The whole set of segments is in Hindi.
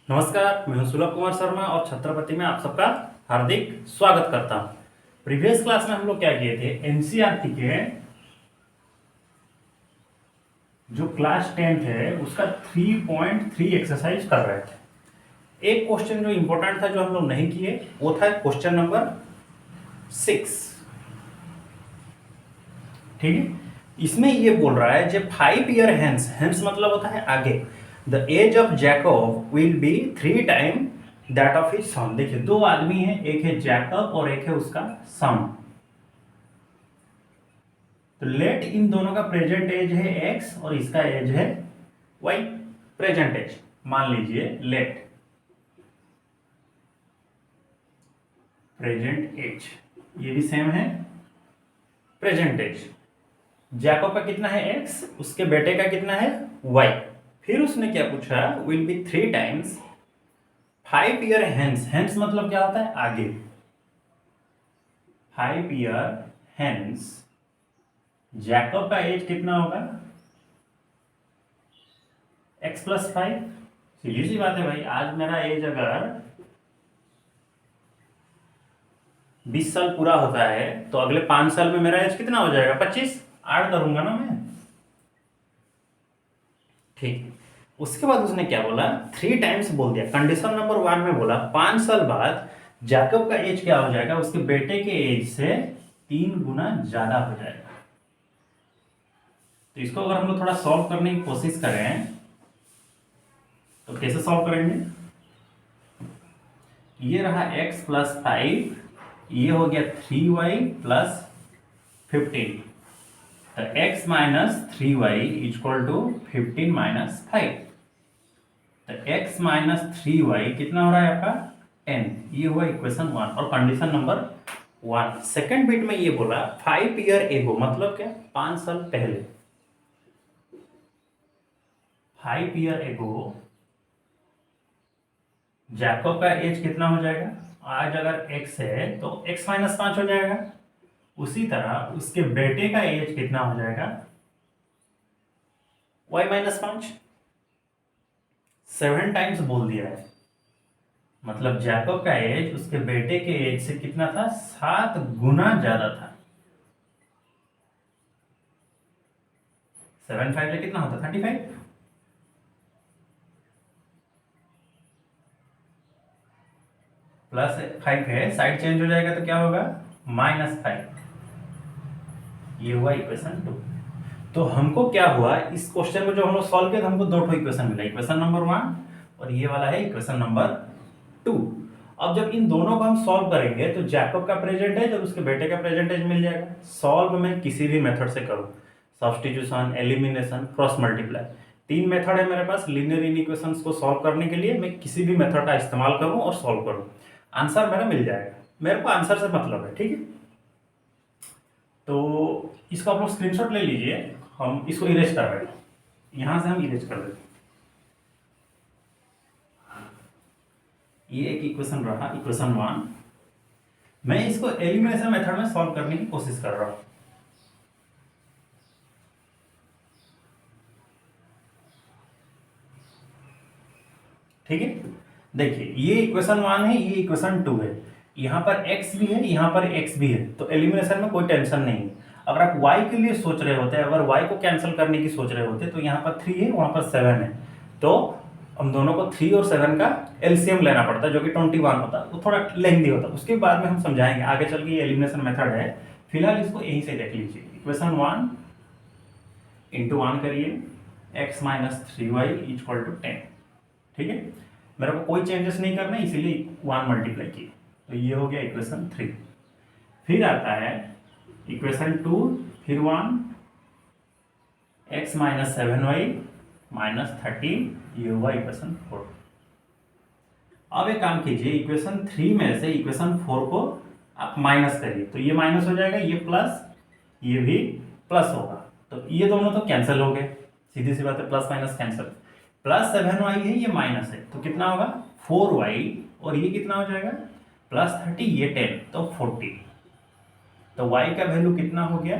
नमस्कार, मैं हूं सुलभ कुमार शर्मा और छत्रपति में आप सबका हार्दिक स्वागत करता हूं। प्रीवियस क्लास में हम लोग क्या किए थे, एनसीईआरटी के जो क्लास 10 है उसका 3.3 एक्सरसाइज कर रहे थे। एक क्वेश्चन जो इंपॉर्टेंट था जो हम लोग नहीं किए वो था क्वेश्चन नंबर 6। ठीक है, इसमें ये बोल रहा है जब 5 ईयर हेंस, हेंस मतलब होता है आगे, the age of Jacob will be 3 time that of his son. देखिए दो आदमी हैं, एक है जैकब और एक है उसका सन। तो लेट इन दोनों का प्रेजेंट एज है x और इसका एज है y। प्रेजेंट एज मान लीजिए, लेट प्रेजेंट एज, ये भी सेम है प्रेजेंट एज। जैकब का कितना है x, उसके बेटे का कितना है y। फिर उसने क्या पूछा, will be 3 times 5 year hence. Hence मतलब क्या होता है आगे। 5 ईयर हेंस जैकब का एज कितना होगा, x प्लस 5। सीधी सी बात है भाई, आज मेरा एज अगर 20 साल पूरा होता है तो अगले 5 साल में मेरा एज कितना हो जाएगा, 25। ऐड करूंगा ना मैं। ठीक, उसके बाद उसने क्या बोला, 3 टाइम्स बोल दिया। कंडीशन नंबर 1 में बोला 5 साल बाद जैकब का एज क्या हो जाएगा, उसके बेटे के एज से 3 गुना ज्यादा हो जाएगा। तो इसको अगर हम लोग थोड़ा सॉल्व करने की कोशिश करें तो कैसे सॉल्व करेंगे। ये रहा x प्लस 5, ये हो गया 3y प्लस 15। तो x minus 3y equal to 15 minus 5। तो x माइनस 3y कितना हो रहा है आपका 10। ये हुआ इक्वेशन 1 और कंडीशन नंबर 1। सेकेंड बिट में ये बोला 5 ईयर एगो, मतलब क्या, 5 साल पहले। 5 ईयर एगो जैकब का एज कितना हो जाएगा, आज अगर x है तो x माइनस 5 हो जाएगा। उसी तरह उसके बेटे का एज कितना हो जाएगा, y माइनस 5। 7 टाइम्स बोल दिया है, मतलब जैकब का एज उसके बेटे के एज से कितना था, 7 गुना ज्यादा था। 7 5 से कितना होता, 35। प्लस 5 है, साइड चेंज हो जाएगा तो क्या होगा, माइनस 5। ये हुआ इक्वेशन 2। तो हमको क्या हुआ, इस क्वेश्चन में जो हम लोग सॉल्व किया था हमको दो इक्वेशन मिला, इक्वेशन नंबर 1 और ये वाला है इक्वेशन नंबर 2। अब जब इन दोनों को हम सॉल्व करेंगे तो जैकब का प्रेजेंट एज और उसके बेटे का प्रेजेंट एज मिल जाएगा। सॉल्व मैं किसी भी मेथड से करूं, substitution, elimination, cross multiply, 3 method है मेरे पास लीनियर इक्वेशंस को सॉल्व करने के लिए। मैं किसी भी मेथड का इस्तेमाल करूं और सॉल्व करूं, आंसर मेरा मिल जाएगा। मेरे को आंसर से मतलब है, ठीक है। तो इसको आप लोग स्क्रीनशॉट ले लीजिए, हम इसको इरेज कर रहे हैं, यहां से हम इरेज कर देते हैं। ये एक इक्वेशन रहा, इक्वेशन 1। मैं इसको एलिमिनेशन मेथड में सॉल्व करने की कोशिश कर रहा हूं। ठीक है, देखिए ये इक्वेशन 1 है, ये इक्वेशन 2 है। यहाँ पर x भी है, यहाँ पर x भी है, तो एलिमिनेशन में कोई टेंशन नहीं है। अगर आप y के लिए सोच रहे होते, अगर y को कैंसिल करने की सोच रहे होते तो यहाँ पर 3 है, वहां पर 7 है, तो हम दोनों को 3 और 7 का एलसीएम लेना पड़ता, जो कि 21 होता, वो थोड़ा लेंथी होता। उसके बाद में हम समझाएंगे आगे चल के, ये एलिमिनेशन मेथड है। फिलहाल इसको यहीं से देख लीजिए, इक्वेशन 1 इंटू 1 करिए, x minus 3y equal to 10। ठीक है, मेरे को कोई चेंजेस नहीं करना, इसीलिए 1 मल्टीप्लाई किए, तो ये हो गया इक्वेशन 3। फिर आता है इक्वेशन 2, फिर 1, x माइनस 7y माइनस 13, ये हुआ इक्वेशन 4। अब एक काम कीजिए, इक्वेशन 3 में से इक्वेशन 4 को आप माइनस करिए, तो ये माइनस हो जाएगा, ये प्लस, ये भी प्लस होगा, तो ये दोनों तो कैंसिल हो गए। सीधी सी बात है, plus minus cancel. Plus 7y है, ये माइनस है, तो कितना होगा 4y, और ये कितना हो जाएगा प्लस 30, ये 10, तो 40। तो y का वैल्यू कितना हो गया,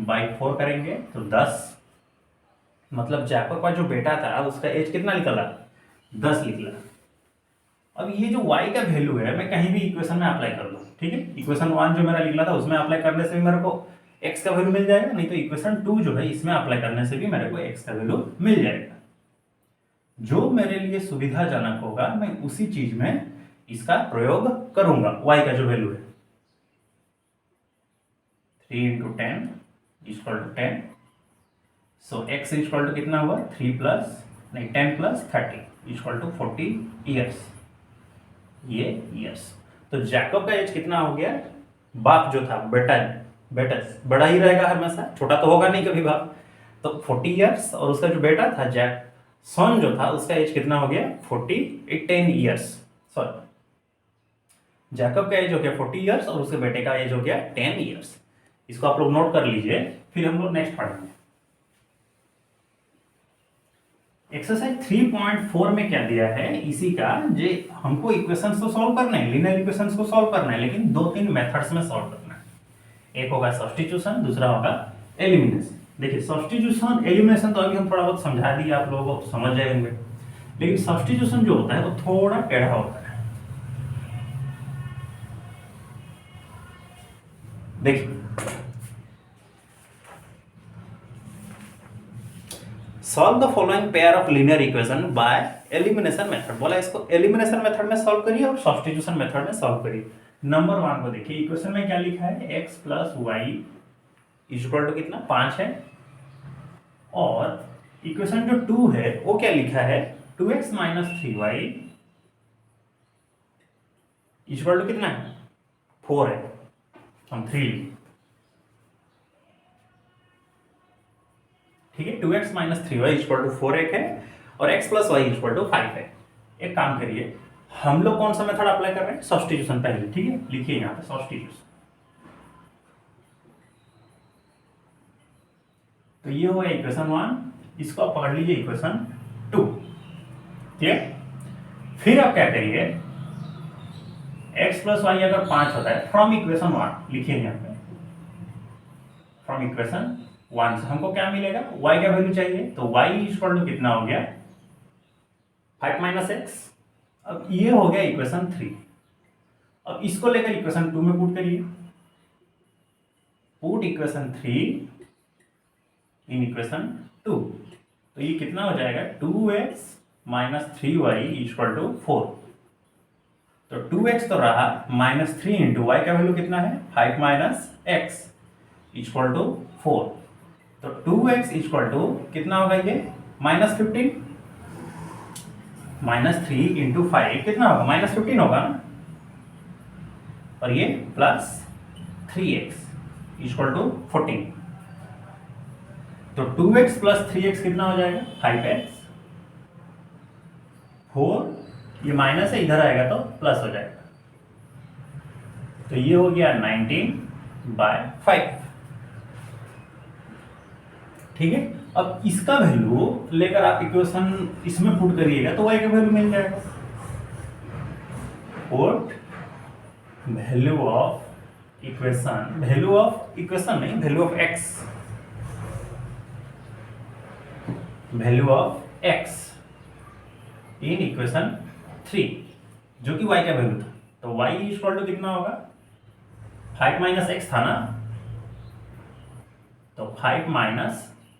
बाई 4 करेंगे तो 10। मतलब जैकब का जो बेटा था उसका एज कितना निकला, 10 निकला। अब ये जो y का वैल्यू है मैं कहीं भी इक्वेशन में अप्लाई कर दूं, ठीक है। इक्वेशन 1 जो मेरा निकला था उसमें अप्लाई करने से भी मेरे को x का वैल्यू मिल जाएगा, नहीं तो इक्वेशन 2 जो है इसमें अप्लाई करने से भी मेरे को x का वैल्यू मिल जाएगा। जो मेरे लिए सुविधाजनक होगा मैं उसी चीज में इसका प्रयोग करूंगा। y का जो वैल्यू है 3 × 10 = 10, सो x = कितना हुआ 3 प्लस नहीं 10 प्लस 30 = 40 ईयर्स। ये ईयर्स तो जैकब का एज कितना हो गया, बाप जो था बेटा बड़ा ही रहेगा हमेशा, छोटा तो होगा नहीं कभी बाप, तो 40 ईयर्स, और उसका जो बेटा था जैक सन जो था उसका एज कितना हो गया 10 ईयर्स, सॉरी जैकब का एज हो गया 40 ईयर्स और उसके बेटे का एज हो गया 10 ईयर्स। इसको आप लोग नोट कर लीजिए, फिर हम लोग नेक्स्ट पढ़ेंगे। एक्सरसाइज 3.4 में क्या दिया है इसी का, जे हमको इक्वेशंस तो सॉल्व करना है, लीनियर इक्वेशंस को सॉल्व करना है, लेकिन 2-3 मेथड्स में सॉल्व करना है। एक होगा सब्स्टिट्यूशन, दूसरा होगा एलिमिनेशन। देखिए सब्स्टिट्यूशन एलिमिनेशन तो अभी हम थोड़ा बहुत समझा दिए, आप लोगों को समझ जाएंगे, लेकिन सब्स्टिट्यूशन जो होता है वो थोड़ा टेढ़ा होता है। देखिए solve the following pair of linear equation by elimination method, बोला इसको एलिमिनेशन मेथड में सॉल्व करिए और सब्स्टिट्यूशन मेथड में सॉल्व करिए। नंबर 1 को देखिए, इक्वेशन में क्या लिखा है x + y = कितना 5 है, और इक्वेशन जो 2 है वो क्या लिखा है 2x - 3y = कितना है 4 है, हम 3 लिखें, ठीक है। 2x - 3y = 4 एक है और x + y = 5 है। एक काम करिए, हम लोग कौन सा मेथड अप्लाई कर रहे हैं, सब्स्टिट्यूशन पहले, ठीक है। लिखिए यहाँ पे सब्स्टिट्यूशन, तो ये हो गया इक्वेशन 1, इसको आप पढ़ लीजिए इक्वेशन 2, ठीक है। फिर आप क्या करिए, x + y अगर 5 होता है फ्रॉम इक्वेशन 1 लिखिए यहाँ पे, फ्रॉम इक्वेशन 1 से हमको क्या मिलेगा y का वैल्यू चाहिए, तो y = कितना हो गया 5 - x। अब ये हो गया इक्वेशन 3। अब इसको लेकर इक्वेशन 2 में पुट करिए, पुट इक्वेशन 3 इन इक्वेशन 2, तो ये कितना हो जाएगा 2x - 3y = 4, तो 2x तो रहा, -3 × y का वैल्यू कितना है 5 - x = 4, तो 2x = कितना होगा ये -15, -3 × 5 कितना होगा -15 होगा ना, और ये +3x = 14, तो 2x + 3x कितना हो जाएगा 5x, 4 ये माइनस है इधर आएगा तो प्लस हो जाएगा, तो ये हो गया 19/5, ठीक है। अब इसका वैल्यू लेकर आप इक्वेशन इसमें पुट करिएगा तो y का वैल्यू मिल जाएगा, पुट वैल्यू ऑफ इक्वेशन नहीं, value of x in equation 3 जो कि y का वैल्यू था, तो y = कितना होगा 5 - x था ना, तो 5 -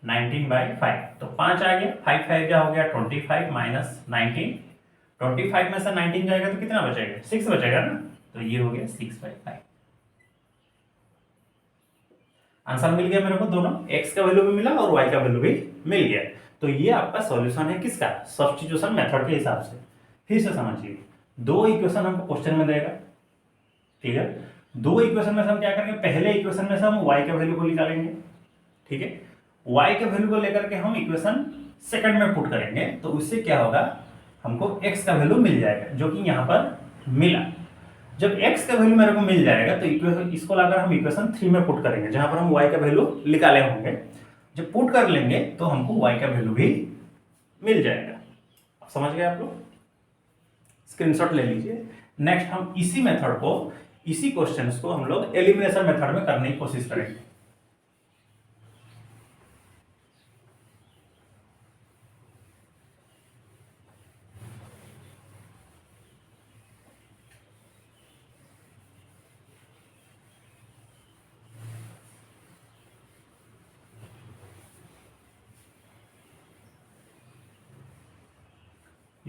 19/5, तो 5 आ गया, 5 5 क्या हो गया 25 - 19, 25 में से 19 जाएगा तो कितना बचेगा 6 बचेगा ना, तो ये हो गया 6/5। आंसर मिल गया मेरे को, दोनों x का वैल्यू भी मिला और y का वैल्यू भी मिल गया, तो ये आपका सॉल्यूशन है किसका सब्स्टिट्यूशन मेथड के हिसाब से। फिर से समझिए, दो इक्वेशन हमको क्वेश्चन में देगा, ठीक है। दो इक्वेशन में से हम क्या करेंगे, पहले इक्वेशन में से हम y का वैल्यू को निकालेंगे, ठीक है। y के वैल्यू को लेकर के हम इक्वेशन सेकंड में पुट करेंगे, तो उससे क्या होगा हमको x का वैल्यू मिल जाएगा जो कि यहाँ पर मिला। जब x का वैल्यू मेरे को मिल जाएगा तो इक्वेशन इसको लाकर हम इक्वेशन 3 में पुट करेंगे जहां पर हम y का वैल्यू निकाले होंगे। जब पुट कर लेंगे तो हमको y का वैल्यू भी मिल जाएगा। अब समझ गए आप लोग, स्क्रीनशॉट ले लीजिए। नेक्स्ट हम इसी मेथड को, इसी क्वेश्चंस को हम लोग एलिमिनेशन मेथड में करने की कोशिश करेंगे।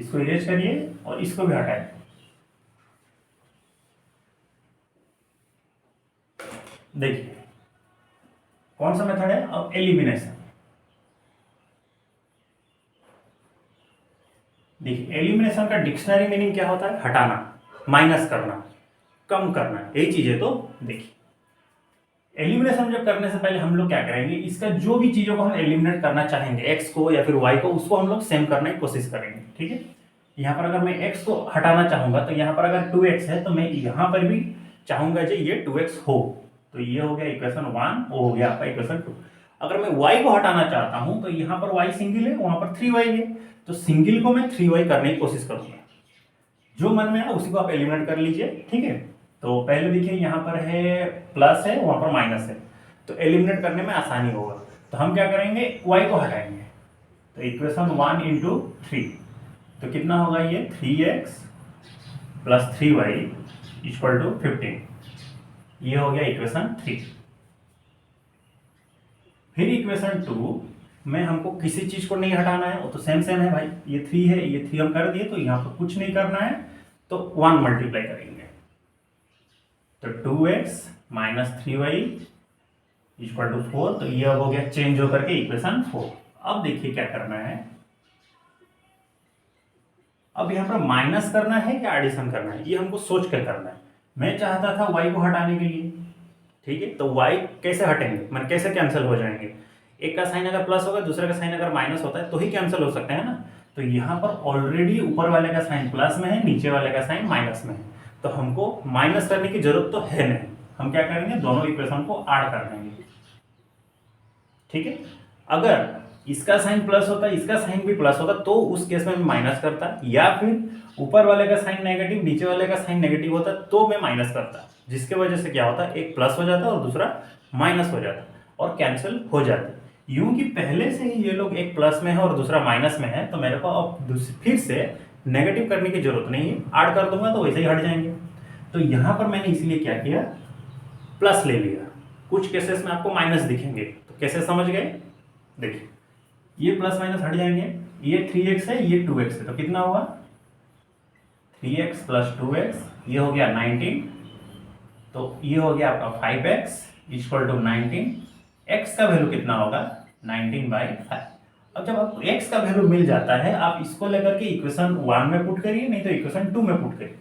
इसको इरेज करिए और इसको भी हटाइए। देखिए कौन सा मेथड है, अब एलिमिनेशन। देखिए एलिमिनेशन का डिक्शनरी मीनिंग क्या होता है, हटाना, माइनस करना, कम करना, यही चीज है। तो देखिए एलिमिनेशन जब करने से पहले हम लोग क्या करेंगे, इसका जो भी चीजों को हम एलिमिनेट करना चाहेंगे, एक्स को या फिर वाई को, उसको हम लोग सेम करने की कोशिश करेंगे। ठीक है, यहाँ पर अगर मैं एक्स को हटाना चाहूंगा तो यहाँ पर अगर 2x है तो मैं यहाँ पर भी चाहूंगा जो ये 2x हो, तो ये हो गया इक्वेशन 1, वो हो गया आपका इक्वेशन 2। अगर मैं y को हटाना चाहता हूं तो यहाँ पर y सिंगल है, वहां पर 3y है, तो सिंगल को मैं 3y करने की कोशिश करूंगा। जो मन में है उसी को आप एलिमिनेट कर लीजिए। ठीक है, तो पहले देखिए यहाँ पर है प्लस है, वहां पर माइनस है, तो एलिमिनेट करने में आसानी होगा। तो हम क्या करेंगे, y को हटाएंगे, तो इक्वेशन 1 इंटू 3, तो कितना होगा ये 3x plus 3y equal to 15, ये हो गया इक्वेशन 3। फिर इक्वेशन 2 में हमको किसी चीज को नहीं हटाना है, वो तो सेम सेम है भाई, ये 3 है, ये 3 हम कर दिए, तो यहाँ पर कुछ नहीं करना है, तो 1 मल्टीप्लाई करेंगे, तो 2x minus 3y equal to 4, तो ये अब हो गया चेंज होकर के इक्वेशन 4। अब देखिए क्या करना है, अब यहाँ पर माइनस करना है या एडिशन करना है, ये हमको सोच कर करना है। मैं चाहता था y को हटाने के लिए, ठीक है, तो y कैसे हटेंगे, मतलब कैसे कैंसिल हो जाएंगे, एक का साइन अगर प्लस होगा, दूसरे का साइन अगर माइनस होता है तो ही कैंसिल हो सकते हैं ना। तो यहाँ पर ऑलरेडी ऊपर वाले का साइन प्लस में है, नीचे वाले का साइन माइनस में है, तो हमको माइनस करने की जरूरत तो है नहीं। हम क्या करेंगे, दोनों इक्वेशन को ऐड कर देंगे। ठीक है, अगर इसका साइन प्लस होता, इसका साइन भी प्लस होता, तो उस केस में मैं माइनस करता, या फिर ऊपर वाले का साइन नेगेटिव, नीचे वाले का साइन नेगेटिव होता, तो मैं माइनस करता, जिसके वजह से क्या होता, एक प्लस हो जाता और दूसरा माइनस हो जाता और कैंसिल हो जाता। यूं कि पहले से ही ये लोग एक प्लस में है और दूसरा माइनस में है, तो मेरे को अब फिर से नेगेटिव करने की जरूरत नहीं है, ऐड कर दूंगा तो वैसे ही हट जाएंगे। तो यहां पर मैंने इसलिए क्या किया, प्लस ले लिया। कुछ केसेस में आपको माइनस दिखेंगे, तो कैसे समझ गए, देखिए ये प्लस माइनस हट जाएंगे, ये 3x है, ये 2x है, तो कितना हुआ 3x प्लस 2x, ये हो गया 19, तो ये हो गया आपका 5x इक्वल टू 19। x का वैल्यू कितना होगा 19/5। अब जब आपको x का वैल्यू मिल जाता है, आप इसको लेकर के इक्वेशन 1 में पुट करिए, नहीं तो इक्वेशन 2 में पुट करिए,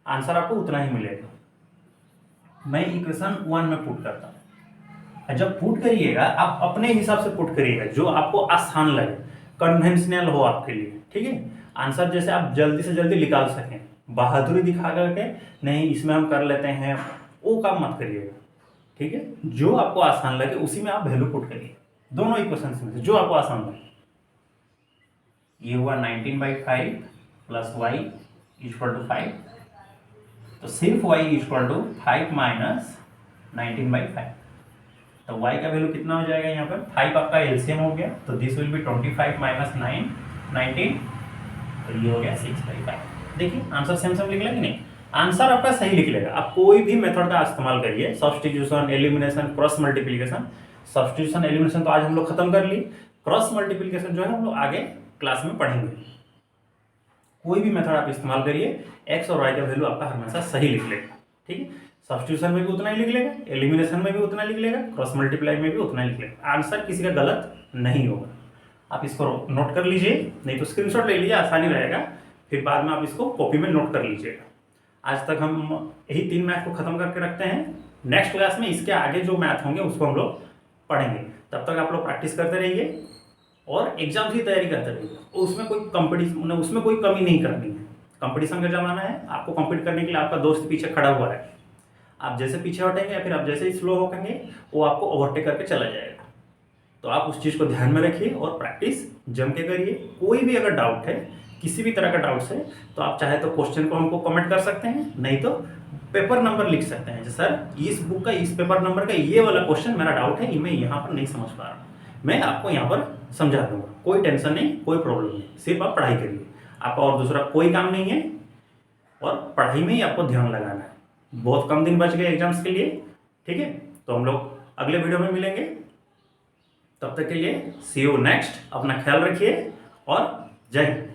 आंसर आपको उतना ही मिलेगा। मैं इक्वेशन 1 में पुट करता हूँ। जब पुट करिएगा आप अपने हिसाब से पुट करिएगा, जो आपको आसान लगे, कन्वेंशनल हो आपके लिए। ठीक है, आंसर जैसे आप जल्दी से जल्दी निकाल सकें, बहादुरी दिखा करके नहीं इसमें हम कर लेते हैं, वो काम मत करिएगा। ठीक है, जो आपको आसान लगे उसी में आप वैल्यू पुट करिए, दोनों इक्वेशन में से जो आपको आसान लगे। ये हुआ 19/5 प्लस y इक्वल टू 5, तो सिर्फ y इक्वल टू 5 माइनस 19/5, तो y का वैल्यू कितना हो जाएगा, यहाँ पर 5 आपका एलसीएम हो गया, तो दिस विल बी 25 माइनस 9 19, तो ये हो गया 6/5। देखिए आंसर सेम सेम लिख लेंगे, नहीं आंसर आपका सही लिख लेगा। आप कोई भी मेथड का इस्तेमाल करिए, substitution, elimination, cross multiplication. Substitution elimination तो आज हम लोग खत्म कर ली, क्रॉस मल्टीप्लिकेशन जो है हम लोग आगे क्लास में पढ़ेंगे। कोई भी मेथड आप इस्तेमाल करिए, एक्स और वाई का वैल्यू आपका हमेशा सही लिख लेगा। ठीक है, सब्स्टिट्यूशन में भी उतना ही लिख लेगा, एलिमिनेशन में भी उतना लिख लेगा, क्रॉस मल्टीप्लाई में भी उतना लिख लेगा, आंसर किसी का गलत नहीं होगा। आप इसको नोट कर लीजिए, नहीं तो स्क्रीनशॉट ले लीजिए, आसानी रहेगा, फिर बाद में आप इसको कॉपी में नोट कर लीजिएगा। आज तक हम यही 3 मैथ को खत्म करके रखते हैं, नेक्स्ट क्लास में इसके आगे जो मैथ होंगे उसको हम लोग पढ़ेंगे। तब तक आप लोग प्रैक्टिस करते रहिए और एग्जाम की तैयारी करते रहिए। उसमें कोई कंपटीशन, उसमें कोई कमी नहीं करनी है। कंपटीशन का ज़माना है, आपको कम्पीट करने के लिए आपका दोस्त पीछे खड़ा हुआ है। आप जैसे पीछे हटेंगे या फिर आप जैसे ही स्लो होंगे, वो आपको ओवरटेक करके चला जाएगा। तो आप उस चीज़ को ध्यान में रखिए और प्रैक्टिस जम के करिए। कोई भी अगर डाउट है, किसी भी तरह का डाउट्स है, तो आप चाहे तो क्वेश्चन को हमको कमेंट कर सकते हैं, नहीं तो पेपर नंबर लिख सकते हैं, सर इस बुक का इस पेपर नंबर का ये वाला क्वेश्चन मेरा डाउट है, ये मैं यहाँ पर नहीं समझ पा रहा हूँ, मैं आपको यहाँ पर समझा दूंगा। कोई टेंशन नहीं, कोई प्रॉब्लम नहीं, सिर्फ आप पढ़ाई करिए, आपका और दूसरा कोई काम नहीं है और पढ़ाई में ही आपको ध्यान लगाना है। बहुत कम दिन बच गए एग्जाम्स के लिए। ठीक है, तो हम लोग अगले वीडियो में मिलेंगे, तब तक के लिए सी यू नेक्स्ट। अपना ख्याल रखिए और जय हिंद।